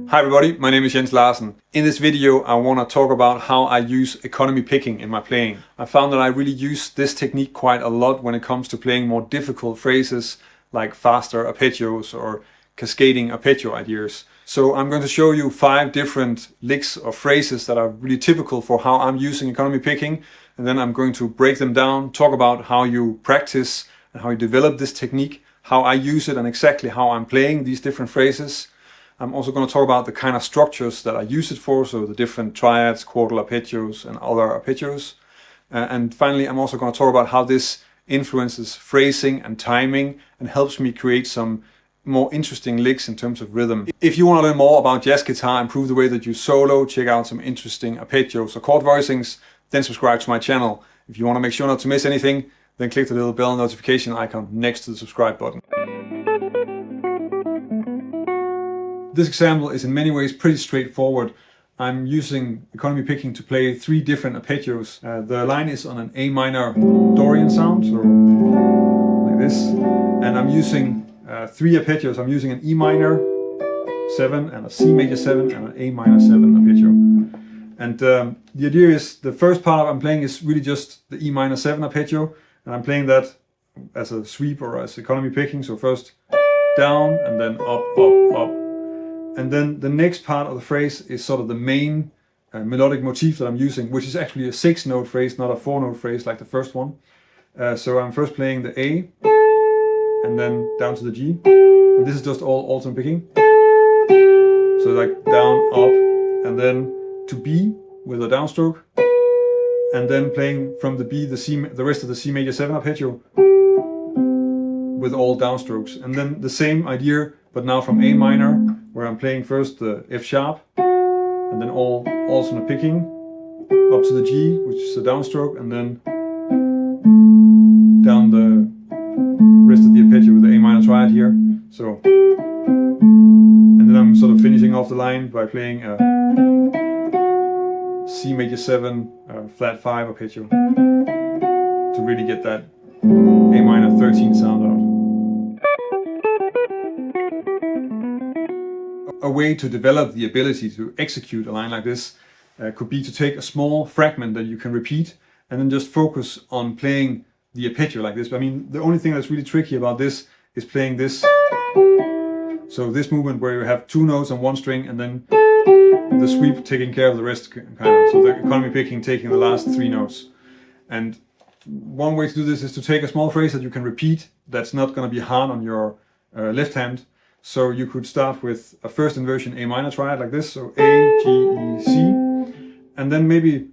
Hi everybody, my name is Jens Larsen. In this video I want to talk about how I use economy picking in my playing. I found that I really use this technique quite a lot when it comes to playing more difficult phrases like faster arpeggios or cascading arpeggio ideas. So I'm going to show you 5 different licks or phrases that are really typical for how I'm using economy picking, and then I'm going to break them down, talk about how you practice and how you develop this technique, how I use it and exactly how I'm playing these different phrases. I'm also going to talk about the kind of structures that I use it for, so the different triads, quartal arpeggios and other arpeggios. And finally, I'm also going to talk about how this influences phrasing and timing and helps me create some more interesting licks in terms of rhythm. If you want to learn more about jazz guitar, improve the way that you solo, check out some interesting arpeggios or chord voicings, then subscribe to my channel. If you want to make sure not to miss anything, then click the little bell notification icon next to the subscribe button. This example is in many ways pretty straightforward. I'm using economy picking to play 3 different arpeggios. The line is on an A minor Dorian sound, so like this. And I'm using 3 arpeggios. I'm using an E minor 7 and a C major 7 and an A minor 7 arpeggio. And the idea is the first part I'm playing is really just the E minor 7 arpeggio, and I'm playing that as a sweep or as economy picking. So first down and then up, up, up. And then the next part of the phrase is sort of the main melodic motif that I'm using, which is actually a 6-note phrase, not a 4-note phrase like the first one. So I'm first playing the A, and then down to the G. And this is just all alternate picking. So like down, up, and then to B with a downstroke. And then playing from the B, the rest of the C major 7 arpeggio with all downstrokes. And then the same idea, but now from A minor, where I'm playing first the F sharp, and then all alternate picking, up to the G, which is a downstroke, and then down the rest of the arpeggio with the A minor triad here. So, and then I'm sort of finishing off the line by playing a C major 7 flat 5 arpeggio to really get that A minor 13 sound out. A way to develop the ability to execute a line like this could be to take a small fragment that you can repeat and then just focus on playing the arpeggio like this. I mean, the only thing that's really tricky about this is playing this. So this movement where you have 2 notes on 1 string and then the sweep taking care of the rest, kind of. So the economy picking taking the last 3 notes. And one way to do this is to take a small phrase that you can repeat that's not going to be hard on your left hand. So you could start with a first inversion A minor triad like this, so A, G, E, C, and then maybe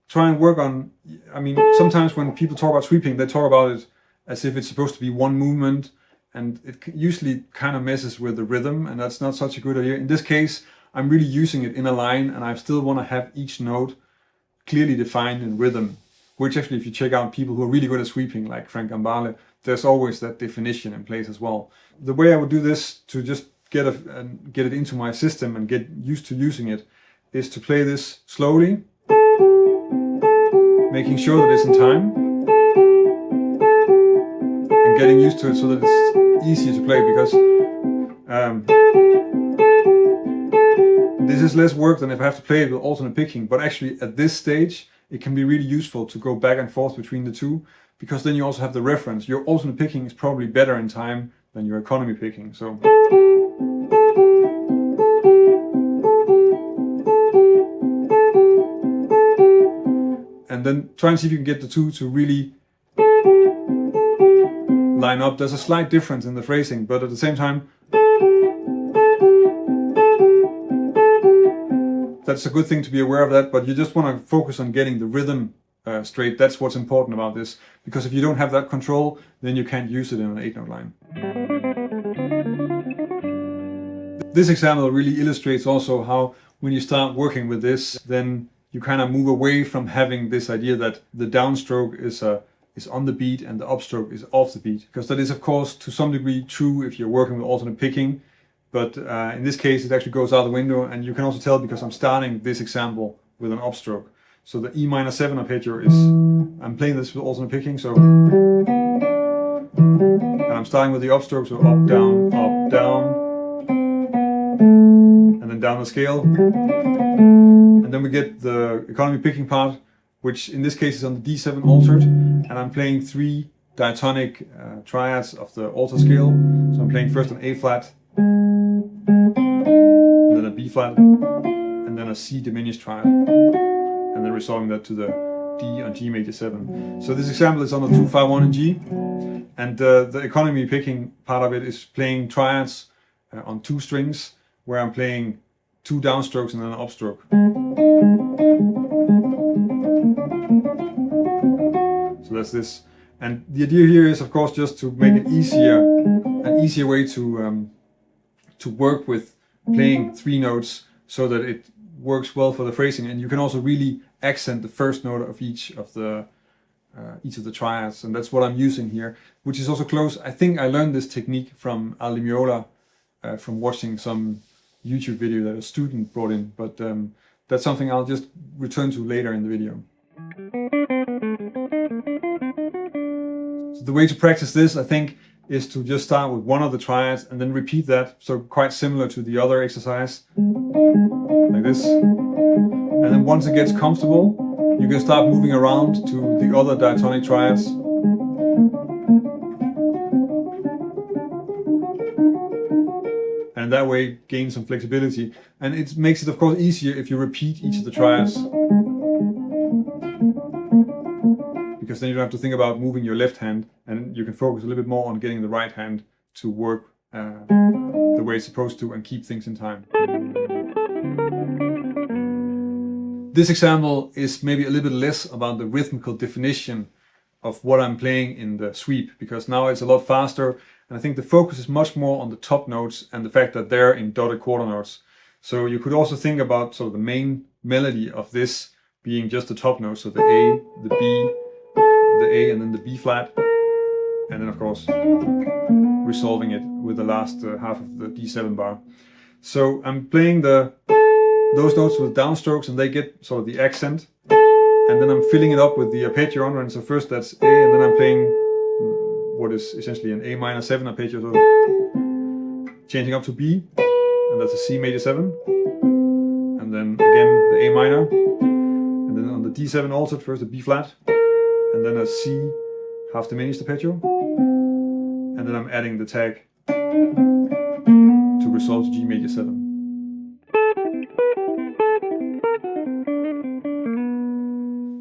try and work on, I mean, sometimes when people talk about sweeping, they talk about it as if it's supposed to be one movement, and it usually kind of messes with the rhythm, and that's not such a good idea. In this case, I'm really using it in a line, and I still want to have each note clearly defined in rhythm, which actually, if you check out people who are really good at sweeping, like Frank Gambale, there's always that definition in place as well. The way I would do this to just get it into my system and get used to using it is to play this slowly, making sure that it's in time, and getting used to it so that it's easier to play, because this is less work than if I have to play it with alternate picking. But actually at this stage it can be really useful to go back and forth between the two, because then you also have the reference. Your alternate picking is probably better in time than your economy picking. So and then try and see if you can get the two to really line up. There's a slight difference in the phrasing, but at the same time that's a good thing to be aware of that, but you just want to focus on getting the rhythm straight. That's what's important about this, because if you don't have that control, then you can't use it in an 8-note line. This example really illustrates also how when you start working with this, then you kind of move away from having this idea that the downstroke is on the beat and the upstroke is off the beat, because that is of course to some degree true if you're working with alternate picking. But in this case, it actually goes out the window, and you can also tell because I'm starting this example with an upstroke. So the E minor 7 arpeggio is, I'm playing this with alternate picking, so, and I'm starting with the upstroke, so up, down, and then down the scale. And then we get the economy picking part, which in this case is on the D7 altered, and I'm playing 3 diatonic triads of the alter scale. So I'm playing first an A flat, and then a B flat, and then a C diminished triad, and then resolving that to the D on G major 7. So this example is on the 2-5-1 in G, and the economy picking part of it is playing triads on 2 strings, where I'm playing 2 downstrokes and then an upstroke. So that's this. And the idea here is, of course, just to make it easier, an easier way to work with playing 3 notes so that it works well for the phrasing. And you can also really accent the first note of each of the triads, and that's what I'm using here, which is also close. I think I learned this technique from Meola, from watching some YouTube video that a student brought in, but that's something I'll just return to later in the video. So the way to practice this, I think, is to just start with one of the triads and then repeat that, so quite similar to the other exercise, like this. And then once it gets comfortable, you can start moving around to the other diatonic triads. And that way gain some flexibility. And it makes it, of course, easier if you repeat each of the triads, because then you don't have to think about moving your left hand, and you can focus a little bit more on getting the right hand to work the way it's supposed to and keep things in time. This example is maybe a little bit less about the rhythmical definition of what I'm playing in the sweep, because now it's a lot faster, and I think the focus is much more on the top notes and the fact that they're in dotted quarter notes. So you could also think about sort of the main melody of this being just the top notes, so the A, the B, the A, and then the B flat, and then of course resolving it with the last half of the D7 bar. So I'm playing those notes with downstrokes, and they get sort of the accent, and then I'm filling it up with the arpeggio on. So first that's A, and then I'm playing what is essentially an A minor 7 arpeggio, so changing up to B, and that's a C major 7, and then again the A minor, and then on the D7 altered first a B flat, and then a C half diminished arpeggio, and then I'm adding the tag to resolve to G major 7.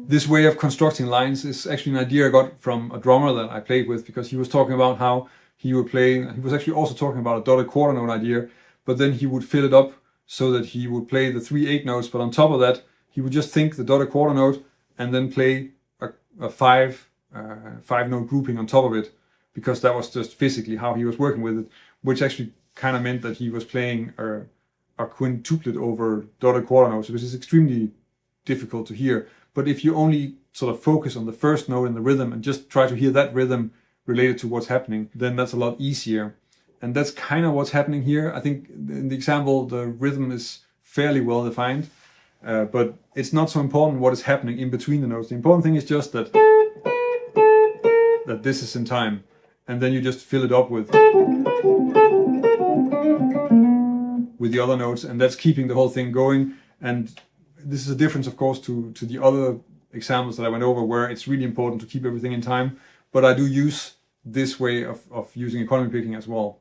This way of constructing lines is actually an idea I got from a drummer that I played with, because he was talking about how he would play, he was actually also talking about a dotted quarter note idea, but then he would fill it up so that he would play the 3 8 notes, but on top of that he would just think the dotted quarter note and then play a 5 note grouping on top of it, because that was just physically how he was working with it, which actually kind of meant that he was playing a quintuplet over dotted quarter notes, which is extremely difficult to hear. But if you only sort of focus on the first note in the rhythm and just try to hear that rhythm related to what's happening, then that's a lot easier. And that's kind of what's happening here. I think in the example, the rhythm is fairly well defined, but it's not so important what is happening in between the notes. The important thing is just that this is in time, and then you just fill it up with the other notes, and that's keeping the whole thing going. And this is a difference, of course, to the other examples that I went over, where it's really important to keep everything in time, but I do use this way of using economy picking as well.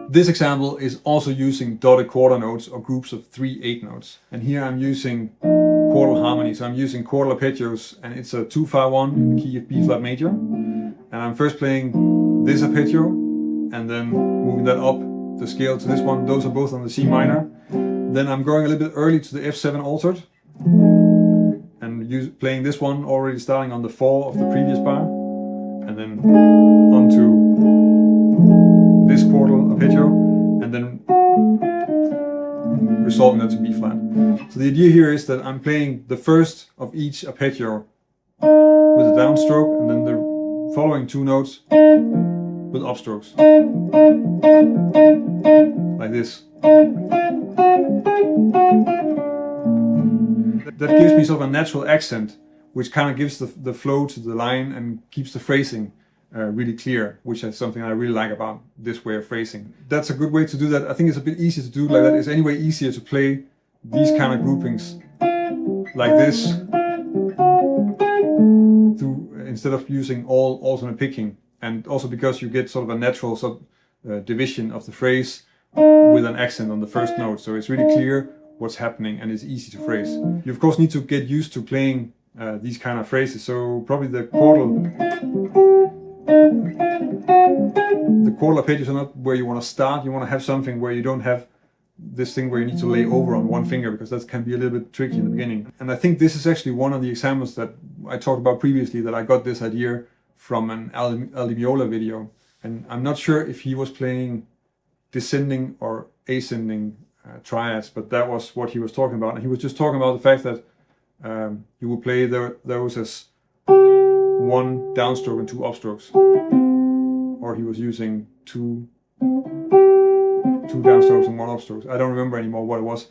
This example is also using dotted quarter notes or groups of 3 8 notes, and here I'm using quartal harmony. So I'm using quartal arpeggios, and it's a 2-5-1 in the key of B flat major, and I'm first playing this arpeggio and then moving that up the scale to this one. Those are both on the C minor. Then I'm going a little bit early to the F7 altered and playing this one already starting on the 4 of the previous bar, and then onto this quartal arpeggio, and then resolving that to B flat. So the idea here is that I'm playing the first of each arpeggio with a downstroke, and then the following 2 notes with upstrokes, like this. That gives me sort of a natural accent, which kind of gives the flow to the line and keeps the phrasing really clear, which is something I really like about this way of phrasing. That's a good way to do that. I think it's a bit easier to do like that. It's anyway easier to play these kind of groupings like this instead of using all alternate picking, and also because you get sort of a natural division of the phrase with an accent on the first note, so it's really clear what's happening and it's easy to phrase. You of course need to get used to playing these kind of phrases, so probably the quartal arpeggios are not where you want to start. You want to have something where you don't have this thing where you need to lay over on one finger, because that can be a little bit tricky in the beginning. And I think this is actually one of the examples that I talked about previously, that I got this idea from an Meola video. And I'm not sure if he was playing descending or ascending triads, but that was what he was talking about. And he was just talking about the fact that you would play those as one downstroke and two upstrokes. Or he was using two downstrokes and one upstrokes. I don't remember anymore what it was.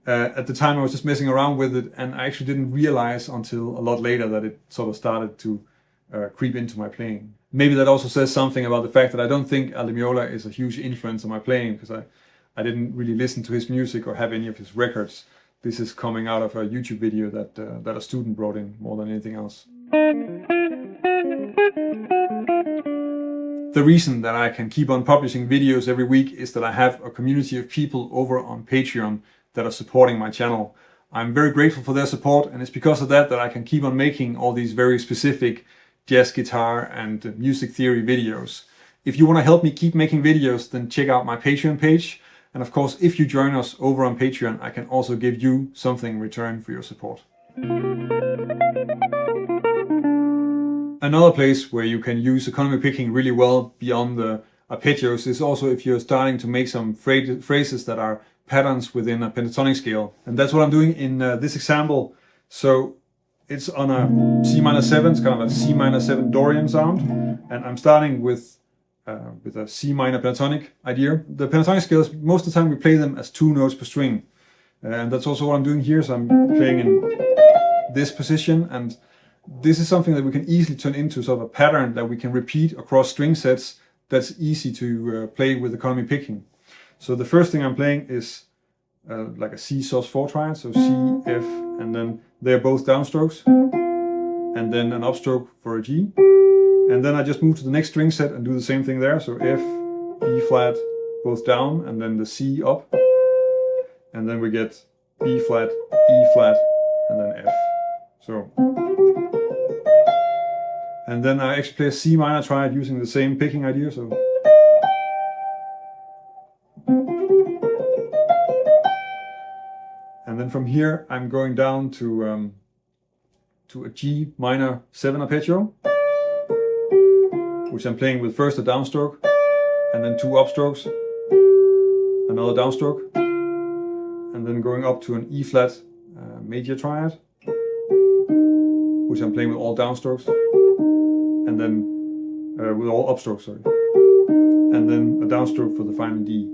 At the time I was just messing around with it, and I actually didn't realize until a lot later that it sort of started to creep into my playing. Maybe that also says something about the fact that I don't think Meola is a huge influence on my playing, because I didn't really listen to his music or have any of his records. This is coming out of a YouTube video that a student brought in more than anything else. The reason that I can keep on publishing videos every week is that I have a community of people over on Patreon that are supporting my channel. I'm very grateful for their support, and it's because of that I can keep on making all these very specific jazz guitar and music theory videos. If you want to help me keep making videos, then check out my Patreon page. And of course, if you join us over on Patreon, I can also give you something in return for your support. Another place where you can use economy picking really well beyond the arpeggios is also if you're starting to make some phrases that are patterns within a pentatonic scale. And that's what I'm doing in this example. So it's on a C minor 7, it's kind of a C minor 7 Dorian sound. And I'm starting with a C minor pentatonic idea. The pentatonic scales, most of the time we play them as 2 notes per string. And that's also what I'm doing here. So I'm playing in this position, and this is something that we can easily turn into sort of a pattern that we can repeat across string sets that's easy to play with economy picking. So the first thing I'm playing is like a C sus4 triad, so C, F, and then they're both downstrokes, and then an upstroke for a G. And then I just move to the next string set and do the same thing there, so F, B flat, both down, and then the C up. And then we get B flat, E flat, and then F. So, and then I actually play a C minor triad using the same picking idea. So, and then from here I'm going down to a G minor 7 arpeggio, which I'm playing with first a downstroke, and then 2 upstrokes, another downstroke, and then going up to an E flat major triad, which I'm playing with all downstrokes, and then with all upstrokes, sorry, and then a downstroke for the final D.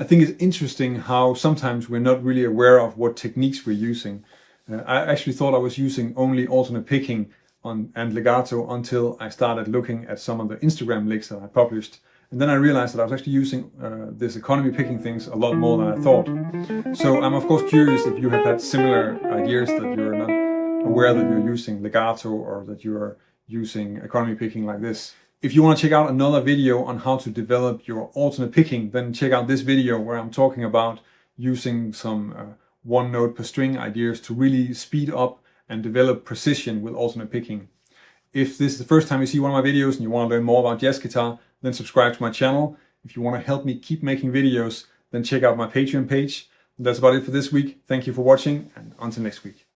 I think it's interesting how sometimes we're not really aware of what techniques we're using. I actually thought I was using only alternate picking and legato until I started looking at some of the Instagram licks that I published. And then I realized that I was actually using this economy picking things a lot more than I thought. So I'm of course curious if you have had similar ideas that you're not aware that you're using legato or that you're using economy picking like this. If you want to check out another video on how to develop your alternate picking, then check out this video where I'm talking about using some 1 note per string ideas to really speed up and develop precision with alternate picking. If this is the first time you see one of my videos and you want to learn more about jazz guitar, then subscribe to my channel. If you want to help me keep making videos, then check out my Patreon page. That's about it for this week. Thank you for watching, and until next week.